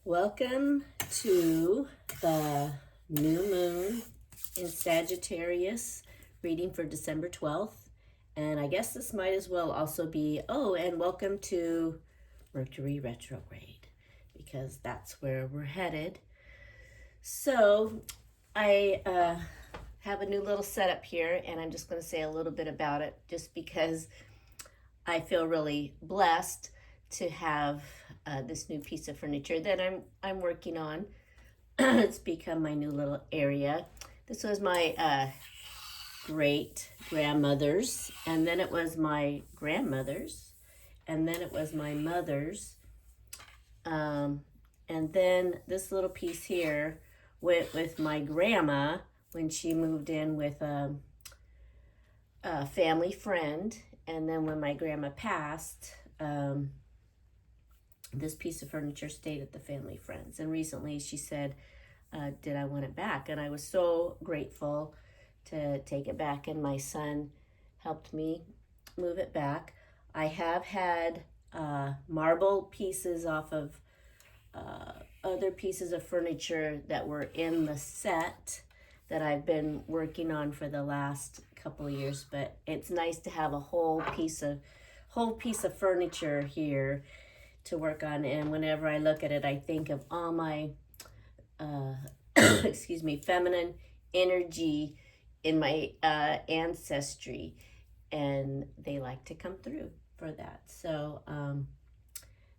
Welcome to the new moon in Sagittarius reading for December 12th. And I guess this might as well also be, and welcome to Mercury retrograde, because that's where we're headed. So I have a new little setup here, and I'm just going to say a little bit about it just because I feel really blessed to have this new piece of furniture that I'm working on. It's become my new little area. This was my great grandmother's, and then it was my grandmother's, and then it was my mother's, and then this little piece here went with my grandma when she moved in with a family friend. And then when my grandma passed, this piece of furniture stayed at the family friends. And recently she said, did I want it back? And I was so grateful to take it back, and my son helped me move it back. I have had marble pieces off of other pieces of furniture that were in the set that I've been working on for the last couple of years, but it's nice to have a whole piece of furniture here to work on. And whenever I look at it, I think of all my feminine energy in my ancestry, and they like to come through for that. So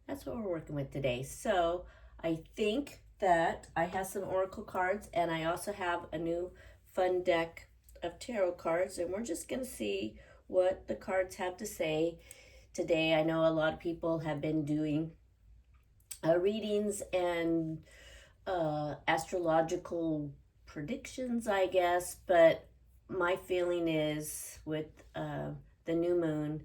that's what we're working with today. So I think that I have some oracle cards, and I also have a new fun deck of tarot cards, and we're just going to see what the cards have to say today. I know a lot of people have been doing readings and astrological predictions, I guess, but my feeling is with the new moon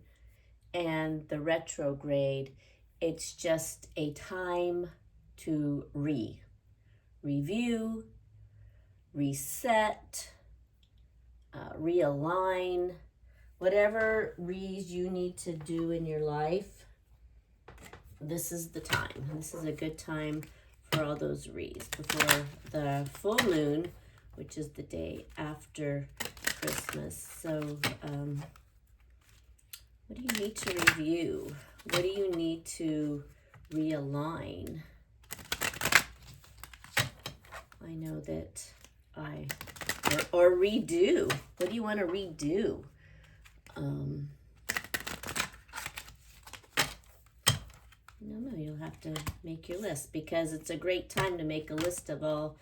and the retrograde, it's just a time to review, reset, realign, whatever you need to do in your life. This is the time. This is a good time for all those reads before the full moon, which is the day after Christmas. So what do you need to review? What do you need to realign? I know that or redo. What do you want to redo? No, you'll have to make your list, because it's a great time to make a list of all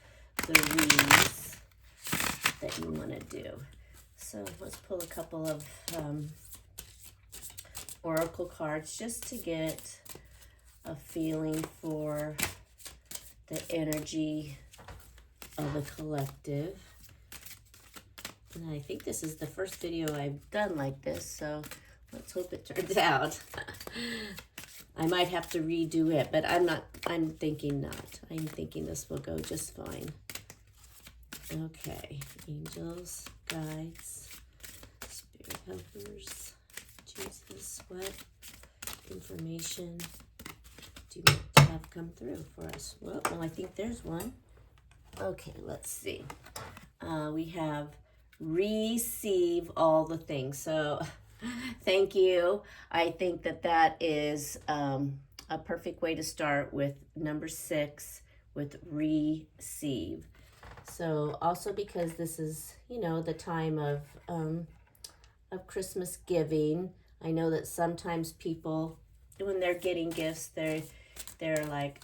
the reads that you want to do. So let's pull a couple of oracle cards just to get a feeling for the energy of the collective. And I think this is the first video I've done like this, so let's hope it turns out. I might have to redo it, but I'm thinking not. I'm thinking this will go just fine. Okay, angels, guides, spirit helpers, Jesus, what information do you want to have come through for us? Well, I think there's one. Okay, let's see. We have receive all the things. So thank you. I think that is a perfect way to start with number 6 with receive. So also because this is, the time of Christmas giving. I know that sometimes people, when they're getting gifts, they're like,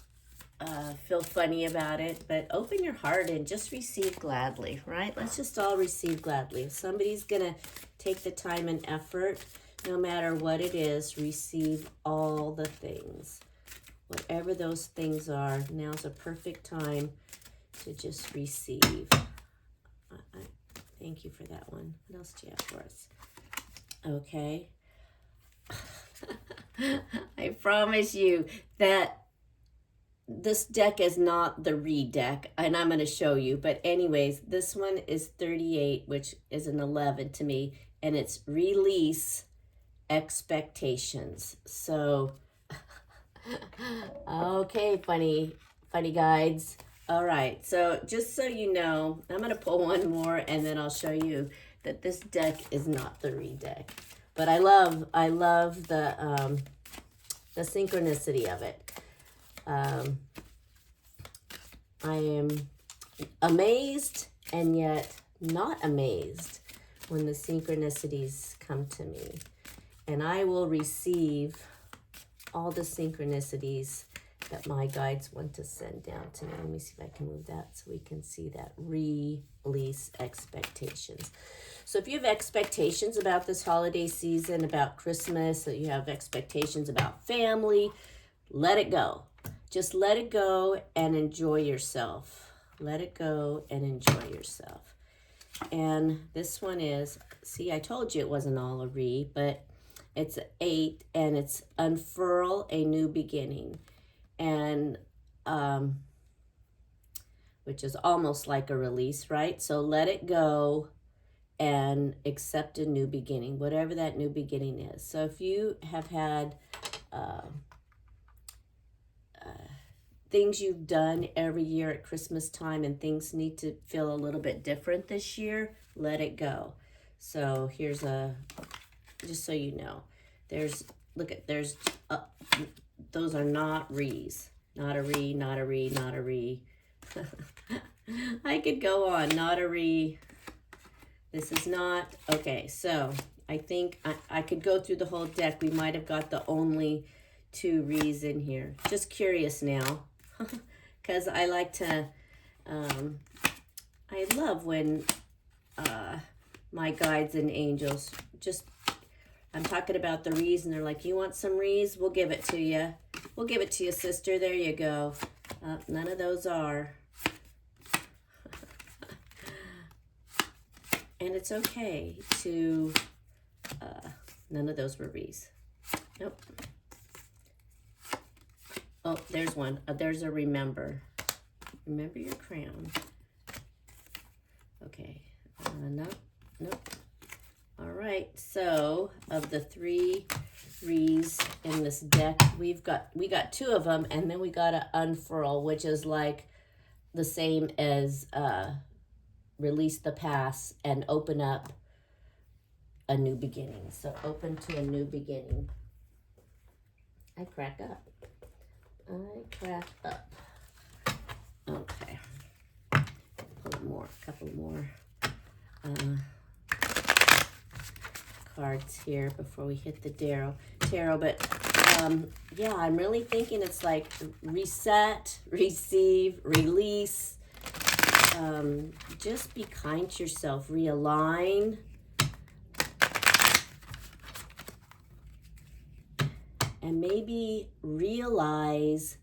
feel funny about it, but open your heart and just receive gladly, right? Let's just all receive gladly. If somebody's gonna take the time and effort, no matter what it is, receive all the things. Whatever those things are, now's a perfect time to just receive. Thank you for that one. What else do you have for us? Okay. I promise you that this deck is not the read deck, and I'm going to show you. But anyways, this one is 38, which is an 11 to me, and it's release expectations. So, okay, funny funny guides. All right, so just so you know, I'm going to pull one more and then I'll show you that this deck is not the Re deck. But I love the synchronicity of it. I am amazed and yet not amazed when the synchronicities come to me. And I will receive all the synchronicities that my guides want to send down to me. Let me see if I can move that so we can see that. Release expectations. So if you have expectations about this holiday season, about Christmas, that you have expectations about family, let it go. Just let it go and enjoy yourself. Let it go and enjoy yourself. And this one is, see, I told you it wasn't all a Re, but it's 8 and it's unfurl a new beginning. And which is almost like a release, right? So let it go and accept a new beginning, whatever that new beginning is. So if you have had things you've done every year at Christmas time and things need to feel a little bit different this year, let it go. So here's just so you know, those are not Re's. Not a Re, not a Re, not a Re. I could go on, not a Re. This is not, okay, so I think I could go through the whole deck. We might have got the only 2 Re's in here. Just curious now, because I like to, I love when my guides and angels I'm talking about the Re's, and they're like, you want some Re's? We'll give it to you. We'll give it to you, sister. There you go. None of those are. And it's okay to, none of those were Re's. Nope. Oh, there's one. There's a remember. Remember your crown. Okay. Nope. Nope. All right, so of the 3 Re's in this deck, we got 2 of them, and then we got to unfurl, which is like the same as release the past and open up a new beginning. So open to a new beginning. I crack up. Okay. Pull more, a couple more. Cards here before we hit the tarot, but yeah, I'm really thinking it's like reset, receive, release. Just be kind to yourself, realign. And maybe realize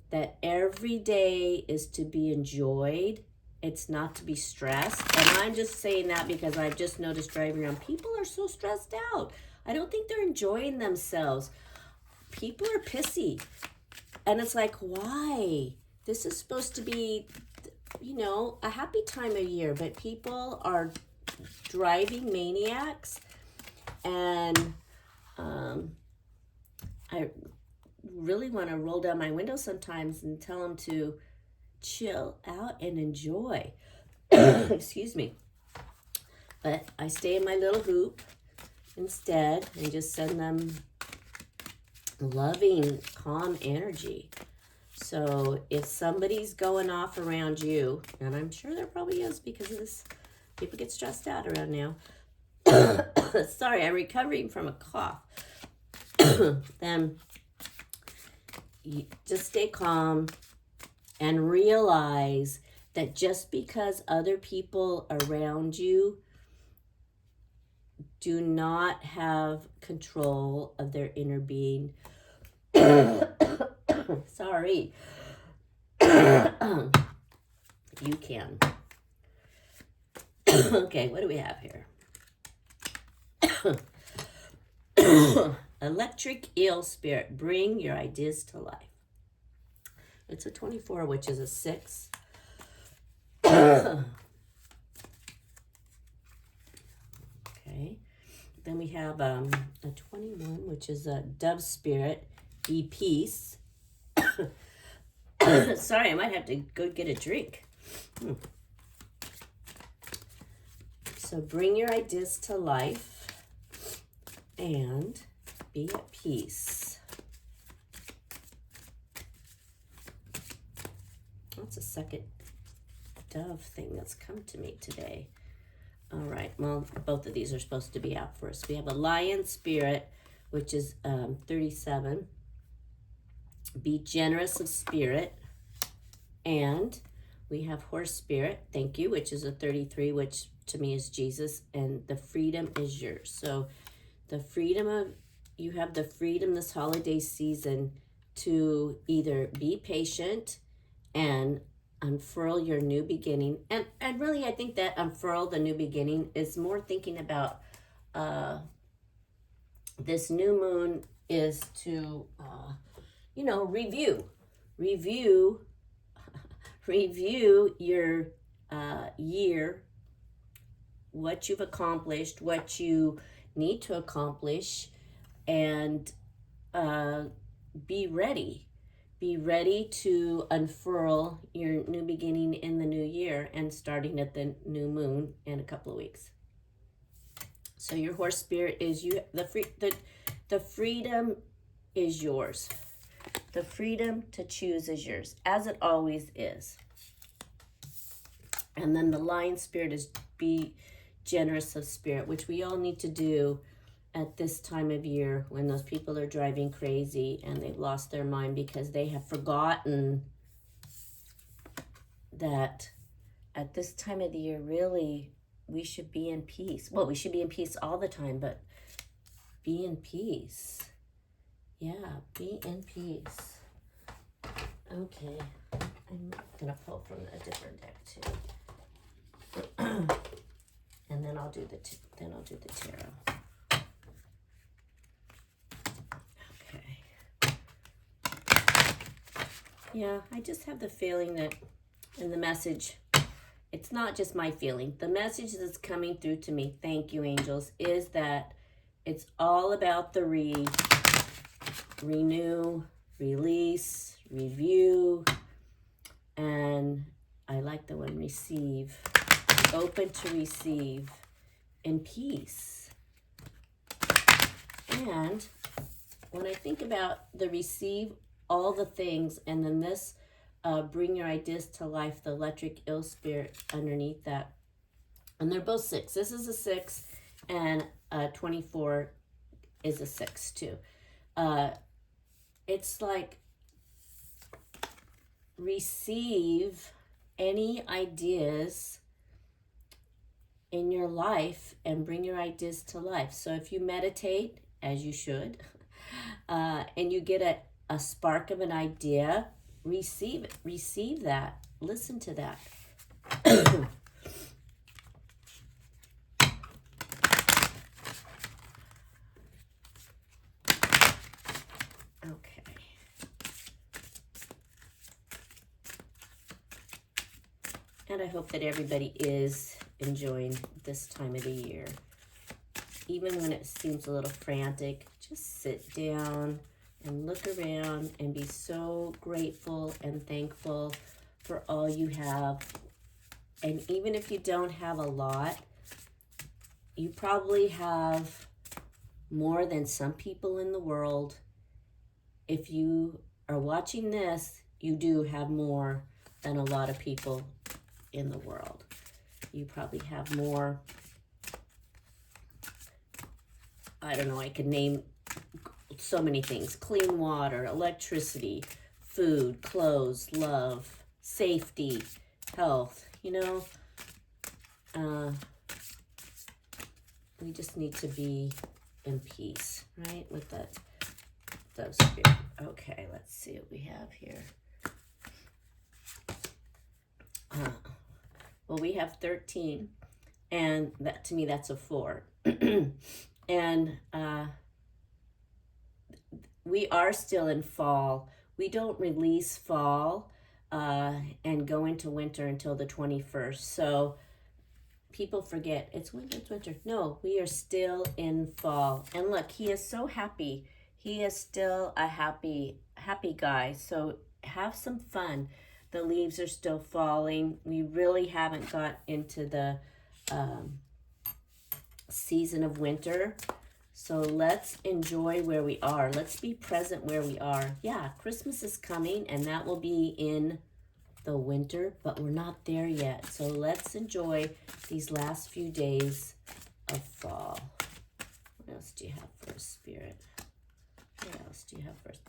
that every day is to be enjoyed. It's not to be stressed. And I'm just saying that because I've just noticed driving around, people are so stressed out. I don't think they're enjoying themselves. People are pissy. And it's like, why? This is supposed to be, you know, a happy time of year, but people are driving maniacs. And I really want to roll down my window sometimes and tell them to chill out and enjoy. Excuse me. But I stay in my little hoop instead and just send them loving, calm energy. So if somebody's going off around you, and I'm sure there probably is because of this, people get stressed out around now. Sorry, I'm recovering from a cough. Then you just stay calm and realize that just because other people around you do not have control of their inner being. Sorry. You can. Okay, what do we have here? Electric eel spirit, bring your ideas to life. It's a 24, which is a 6. Okay. Then we have a 21, which is a dove spirit, be peace. Sorry, I might have to go get a drink. So bring your ideas to life and be at peace. That's a second dove thing that's come to me today. All right, well, both of these are supposed to be out for us. We have a lion spirit, which is 37. Be generous of spirit. And we have horse spirit, thank you, which is a 33, which to me is Jesus, and the freedom is yours. So the freedom of, you have the freedom this holiday season to either be patient and unfurl your new beginning. And really, I think that unfurl the new beginning is more thinking about this new moon is to, review your year, what you've accomplished, what you need to accomplish, and be ready. Be ready to unfurl your new beginning in the new year and starting at the new moon in a couple of weeks. So your horse spirit is you. The freedom is yours. The freedom to choose is yours, as it always is. And then the lion spirit is be generous of spirit, which we all need to do at this time of year when those people are driving crazy and they've lost their mind because they have forgotten that at this time of the year, really, we should be in peace. Well, we should be in peace all the time, but be in peace. Yeah, be in peace. Okay, I'm gonna pull from a different deck too, and then I'll do the tarot. Okay. Yeah, I just have the feeling that in the message, it's not just my feeling. The message that's coming through to me, thank you, angels, is that it's all about the renew, release, review, and I like the one receive. Open to receive in peace. And when I think about the receive all the things, and then this bring your ideas to life, the electric eel spirit underneath that, and they're both 6. This is a 6, and 24 is a 6 too. It's like receive any ideas in your life and bring your ideas to life. So if you meditate, as you should, and you get a spark of an idea, receive it. Receive that. Listen to that. Okay. And I hope that everybody is enjoying this time of the year. Even when it seems a little frantic, just sit down and look around and be so grateful and thankful for all you have. And even if you don't have a lot, you probably have more than some people in the world. If you are watching this, you do have more than a lot of people in the world. You probably have more. I don't know, I could name so many things. Clean water, electricity, food, clothes, love, safety, health, we just need to be in peace, right? With that spirit. Okay, let's see what we have here. Well, we have 13, and that to me, that's a 4. And we are still in fall. We don't release fall and go into winter until the 21st. So people forget, it's winter. No, we are still in fall. And look, he is so happy. He is still a happy guy. So have some fun. The leaves are still falling. We really haven't got into the season of winter. So let's enjoy where we are. Let's be present where we are. Yeah, Christmas is coming, and that will be in the winter, but we're not there yet. So let's enjoy these last few days of fall. What else do you have for us, Spirit? What else do you have for us?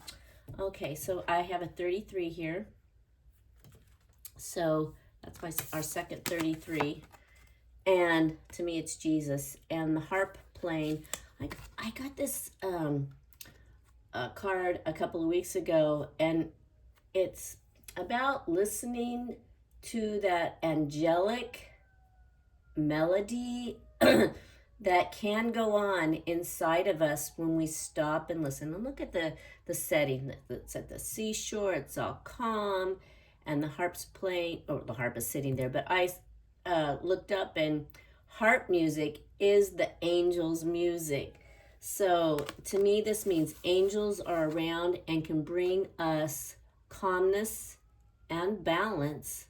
Okay, so I have a 33 here. So that's our second 33. And to me, it's Jesus. And the harp playing. I got this card a couple of weeks ago, and it's about listening to that angelic melody that can go on inside of us when we stop and listen. And look at the setting. It's at the seashore. It's all calm, and the harp's playing. Oh, the harp is sitting there. But I looked up, and harp music is the angels' music. So to me, this means angels are around and can bring us calmness and balance,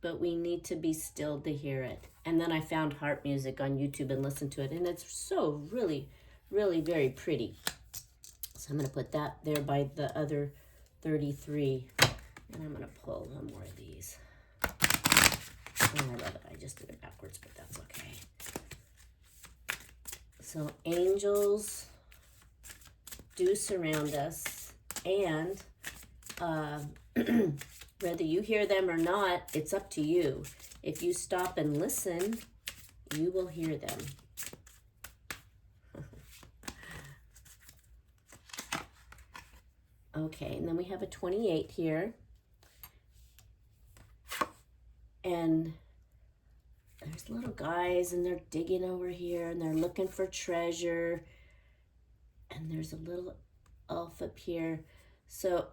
but we need to be still to hear it. And then I found harp music on YouTube and listened to it, and it's so really, really very pretty. So I'm going to put that there by the other 33, and I'm going to pull one more of these. Oh, I love it. I just did it backwards, but that's okay. So angels do surround us, and whether you hear them or not, it's up to you. If you stop and listen, you will hear them. Okay, and then we have a 28 here. And there's little guys, and they're digging over here, and they're looking for treasure. And there's a little elf up here. So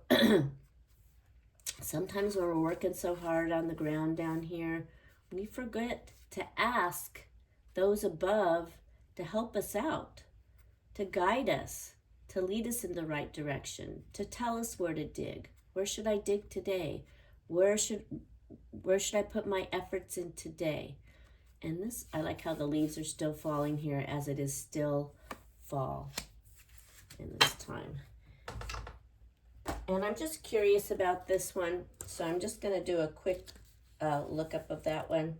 sometimes when we're working so hard on the ground down here, we forget to ask those above to help us out, to guide us, to lead us in the right direction, to tell us where to dig. Where should I dig today? Where should I put my efforts in today? And this, I like how the leaves are still falling here as it is still fall in this time. And I'm just curious about this one, so I'm just going to do a quick lookup of that one.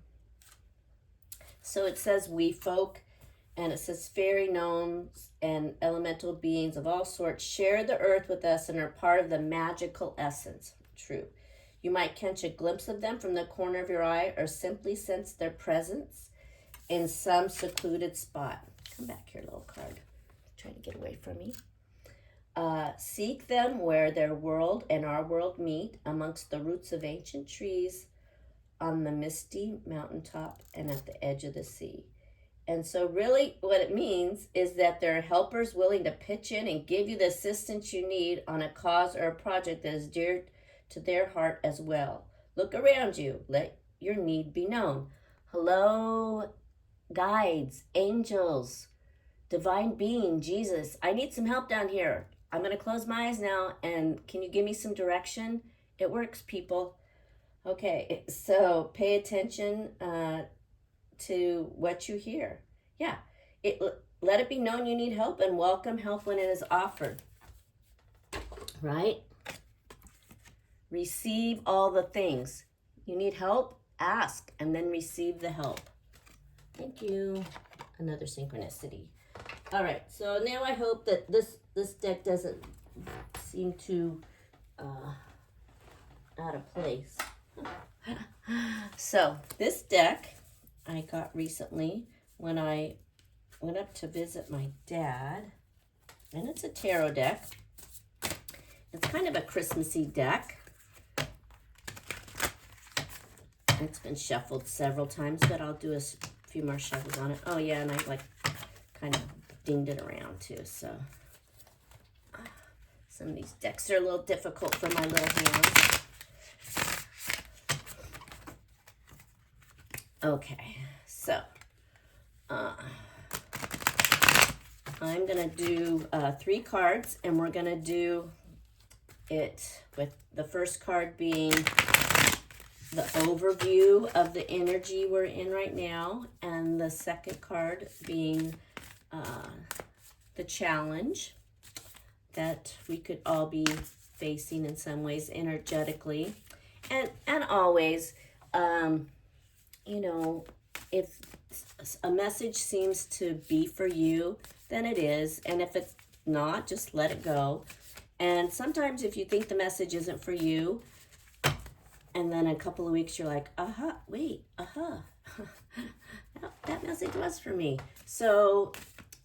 So it says we folk, and it says fairy gnomes and elemental beings of all sorts share the earth with us and are part of the magical essence. True. You might catch a glimpse of them from the corner of your eye or simply sense their presence in some secluded spot. Come back here, little card. Trying to get away from me. Seek them where their world and our world meet, amongst the roots of ancient trees, on the misty mountaintop, and at the edge of the sea. And so really what it means is that there are helpers willing to pitch in and give you the assistance you need on a cause or a project that is dear to their heart as well. Look around you. Let your need be known. Hello, guides, angels, divine being, Jesus. I need some help down here. I'm going to close my eyes now, and can you give me some direction? It works, people. Okay, so pay attention to what you hear. Yeah, let it be known you need help, and welcome help when it is offered. Right? Receive all the things. You need help? Ask, and then receive the help. Thank you. Another synchronicity. All right, so now I hope that this deck doesn't seem too out of place. So this deck I got recently when I went up to visit my dad, and it's a tarot deck. It's kind of a Christmassy deck. It's been shuffled several times, but I'll do a few more shuffles on it. Oh yeah, and I like kind of dinged it around too, so some of these decks are a little difficult for my little hands. Okay, so I'm gonna do 3 cards, and we're gonna do it with the first card being the overview of the energy we're in right now, and the second card being the challenge that we could all be facing in some ways energetically. And always, you know, if a message seems to be for you, then it is. And if it's not, just let it go. And sometimes if you think the message isn't for you, and then a couple of weeks you're like, wait, that message was for me. So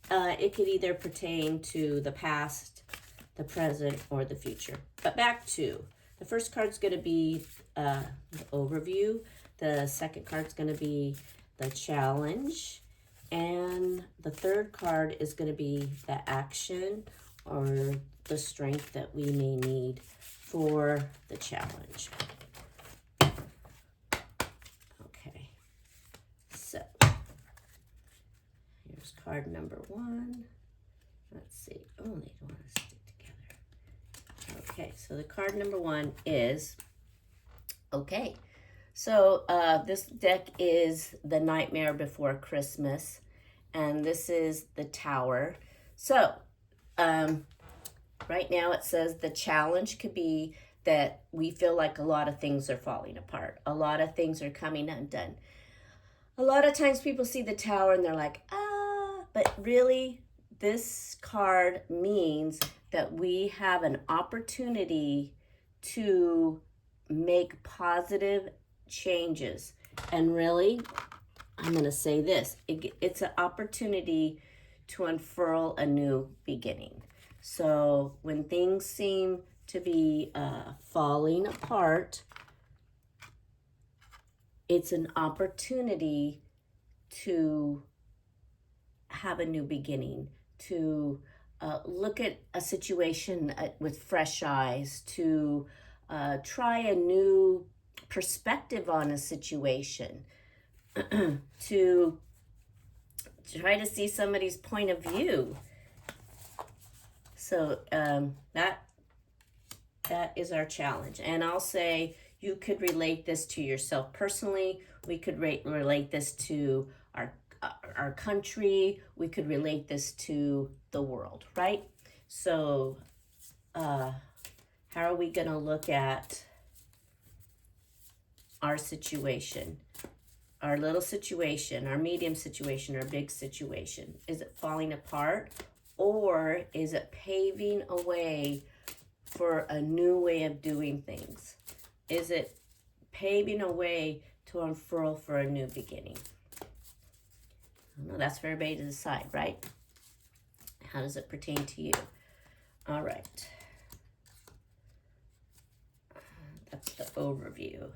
it could either pertain to the past, the present, or the future. But back to, the first card's going to be the overview. The second card's going to be the challenge. And the third card is going to be the action or the strength that we may need for the challenge. Okay, so here's card number one. Let's see. Oh, they don't want to stick together. Okay, so the card number one is, okay, so this deck is The Nightmare Before Christmas, and this is the Tower. So right now it says the challenge could be that we feel like a lot of things are falling apart. A lot of things are coming undone. A lot of times people see the Tower and they're like, but really this card means that we have an opportunity to make positive changes. And really, I'm going to say this, it's an opportunity to unfurl a new beginning. So when things seem to be falling apart, it's an opportunity to have a new beginning, to look at a situation with fresh eyes, to try a new perspective on a situation, to try to see somebody's point of view. So that is our challenge. And I'll say you could relate this to yourself personally. We could relate this to our country. We could relate this to the world, right? So how are we going to look at our situation, our little situation, our medium situation, our big situation? Is it falling apart, or is it paving a way for a new way of doing things? Is it paving a way to unfurl for a new beginning? I don't know, that's for everybody to decide, right? How does it pertain to you? All right. That's the overview.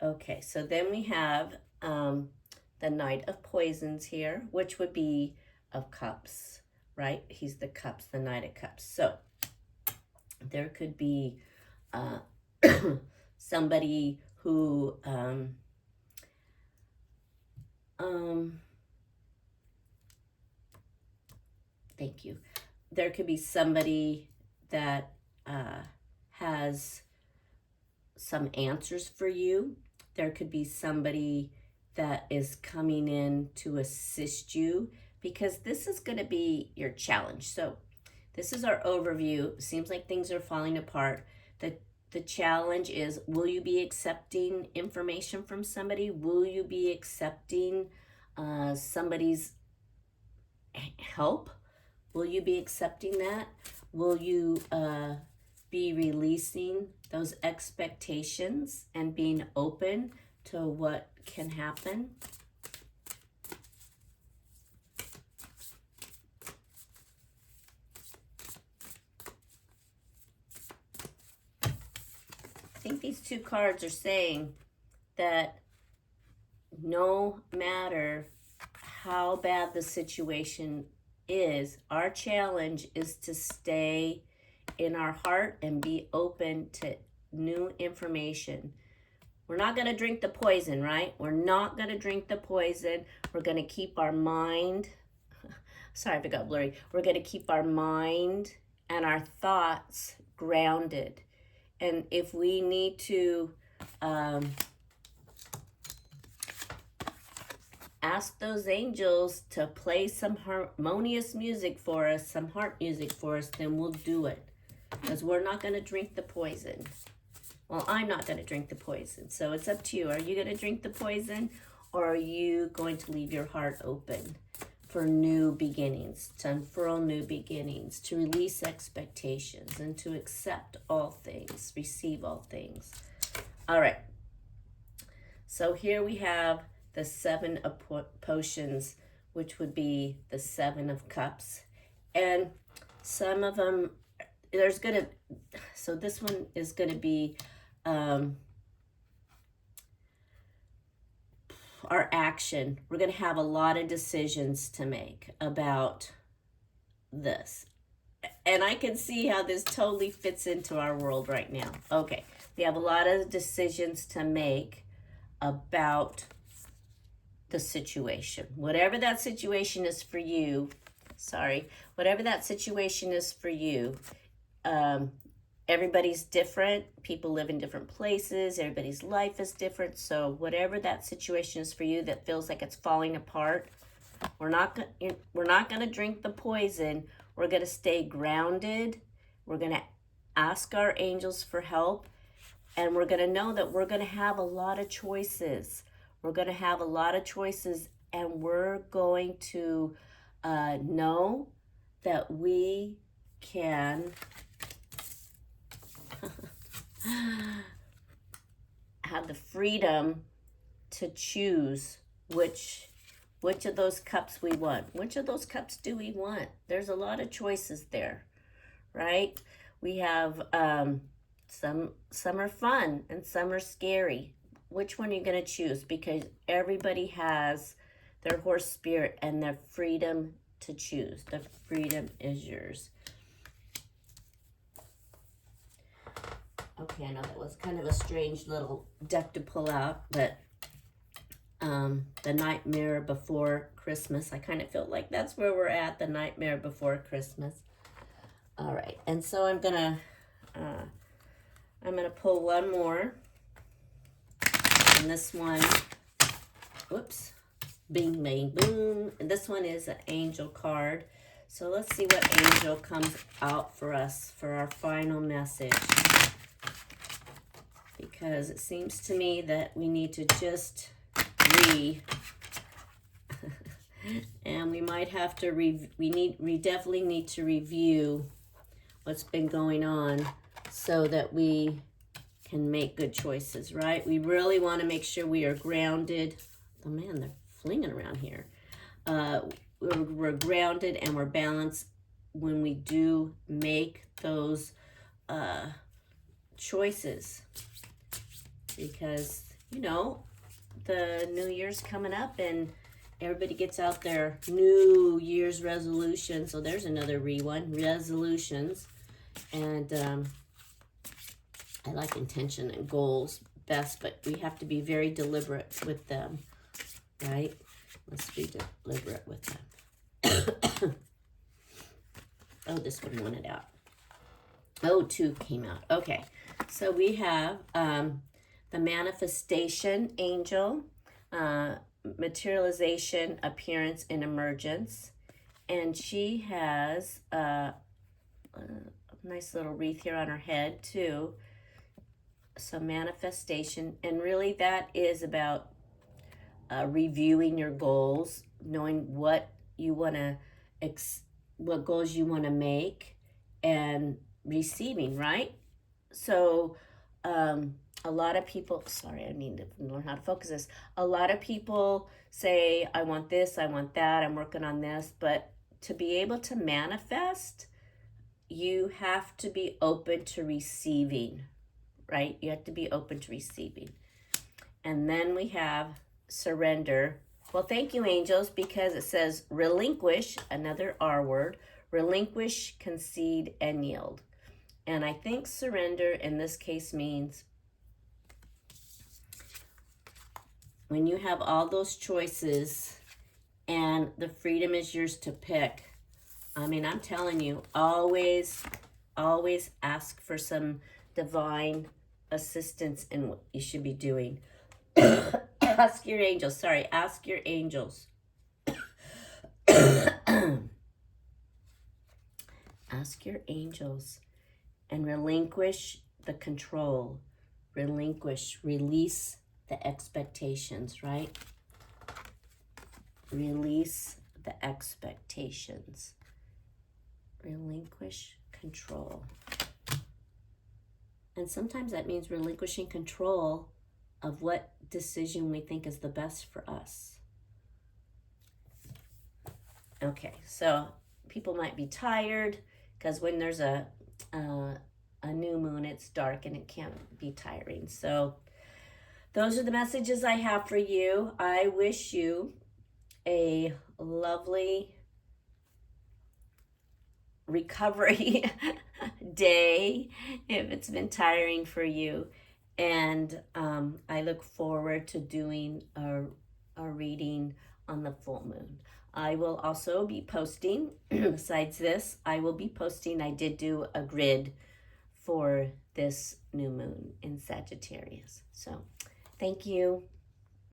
Okay, so then we have the Knight of Poisons here, which would be of Cups, right? He's the Cups, the Knight of Cups. So there could be somebody who thank you. There could be somebody that has some answers for you. There could be somebody that is coming in to assist you, because this is going to be your challenge. So this is our overview. Seems like things are falling apart. The challenge is, will you be accepting information from somebody? Will you be accepting somebody's help? Will you be accepting that? Will you be releasing those expectations and being open to what can happen? I think these two cards are saying that no matter how bad the situation is, our challenge is to stay in our heart and be open to new information. We're not going to drink the poison, right? We're not going to drink the poison. We're going to keep our mind, sorry if it got blurry. We're going to keep our mind and our thoughts grounded. And if we need to ask those angels to play some harmonious music for us, some harp music for us, then we'll do it. Because we're not going to drink the poison. Well, I'm not going to drink the poison. So it's up to you. Are you going to drink the poison, or are you going to leave your heart open for new beginnings, to unfurl new beginnings, to release expectations, and to accept all things, receive all things? All right. So here we have the 7 of potions, which would be the 7 of cups. And some of them, so this one is going to be our action. We're going to have a lot of decisions to make about this. And I can see how this totally fits into our world right now. Okay, we have a lot of decisions to make about the situation. Whatever that situation is for you, whatever that situation is for you, everybody's different. People live in different places. Everybody's life is different. So whatever that situation is for you that feels like it's falling apart, we're not going to drink the poison. We're going to stay grounded. We're going to ask our angels for help. And we're going to know that we're going to have a lot of choices. We're going to have a lot of choices, and we're going to know that we can have the freedom to choose which of those cups we want. Which of those cups do we want? There's a lot of choices there, right? We have some are fun and some are scary. Which one are you going to choose? Because everybody has their horse spirit and their freedom to choose. The freedom is yours. Okay, I know that was kind of a strange little deck to pull out, but the Nightmare Before Christmas. I kind of felt like that's where we're at, the Nightmare Before Christmas. All right, and so I'm gonna pull one more, and this one, whoops, bing, bang, boom. And this one is an angel card. So let's see what angel comes out for us for our final message. Because it seems to me that we need to just and we might have to we definitely need to review what's been going on so that we can make good choices, right? We really want to make sure we are grounded. Oh man, they're flinging around here. We're grounded and we're balanced when we do make those choices. Because, you know, the New Year's coming up and everybody gets out their New Year's resolution. So there's another resolutions. And I like intention and goals best, but we have to be very deliberate with them, right? Let's be deliberate with them. Oh, this one wanted out. Oh, 2 came out. Okay, so we have the manifestation angel, materialization, appearance, and emergence. And she has a nice little wreath here on her head too. So manifestation, and really that is about reviewing your goals, knowing what you want to, what goals you want to make, and receiving, right? So a lot of people, sorry, I need to learn how to focus this. A lot of people say, I want this, I want that, I'm working on this. But to be able to manifest, you have to be open to receiving, right? You have to be open to receiving. And then we have surrender. Well, thank you, angels, because it says relinquish, another R word, relinquish, concede, and yield. And I think surrender in this case means when you have all those choices and the freedom is yours to pick. I mean, I'm telling you, always always ask for some divine assistance in what you should be doing. Ask your angels. Sorry, ask your angels. Ask your angels and relinquish the control. Release the expectations, right? Release the expectations. Relinquish control. And sometimes that means relinquishing control of what decision we think is the best for us. Okay, so people might be tired because when there's a new moon, it's dark and it can be tiring. So those are the messages I have for you. I wish you a lovely recovery day if it's been tiring for you. And I look forward to doing a reading on the full moon. I will also be posting, besides this, I did do a grid for this new moon in Sagittarius. So thank you.